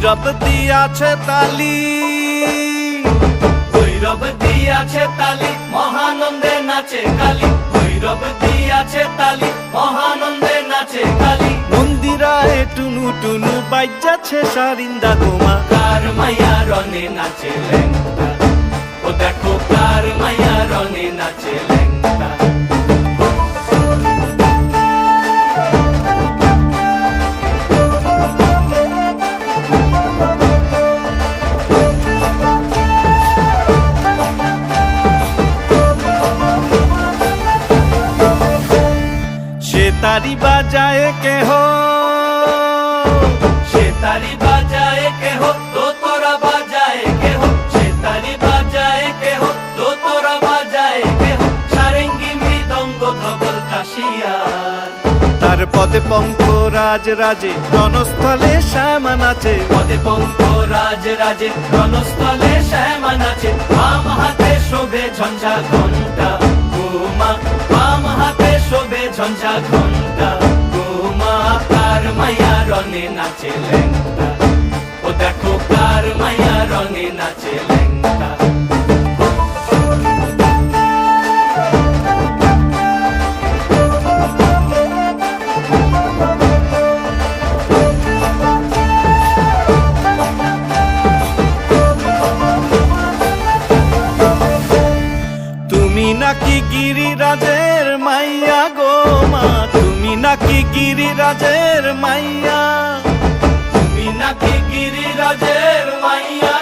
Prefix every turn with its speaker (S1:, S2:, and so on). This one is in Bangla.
S1: ভৈরব দিয়াছে তালি,
S2: ভৈরব দিয়াছে তালি, মহানন্দে নাচে কালী। ভৈরব দিয়াছে তালি, মহানন্দে নাচে কালী।
S1: মন্দিরায় টুনু টুনু বাজ্যাছে সারিন্দা গোমা।
S2: কার মাইয়া রনে নাচে ল্যাংটা, ও দেখো কার মাইয়া রনে নাচে ল্যাংটা।
S1: সে তারি বাজায় কেহ,
S2: সে তারি বাজায় কেহ, দোতরা বাজায় কেহ। সে তারি বাজায় কেহ, দোতরা বাজায় কেহ। সারেঙ্গি মৃদঙ্গ ধবল কাশিয়ার।
S1: তার পদে পঙ্ক রাজ রাজে রণস্থলে শ্যামা নাচে।
S2: পদে পঙ্ক রাজ রাজে রণস্থলে শ্যামা নাচে। বাম হাতে শোভে ঝঞ্ঝা ঘণ্টা গোমা, বাম হাতে শোভে ঝঞ্ঝা ঘণ্টা গোমা। কার মাইয়া রনে নাচে ল্যাংটা, ও দেখো কার মাইয়া রনে নাচে ল্যাংটা।
S1: তুমি নাকি গিরিরাজের মাইয়া গো মা, তুমি নাকি গিরিরাজের মাইয়া।
S2: তুমি নাকি গিরিরাজের মাইয়া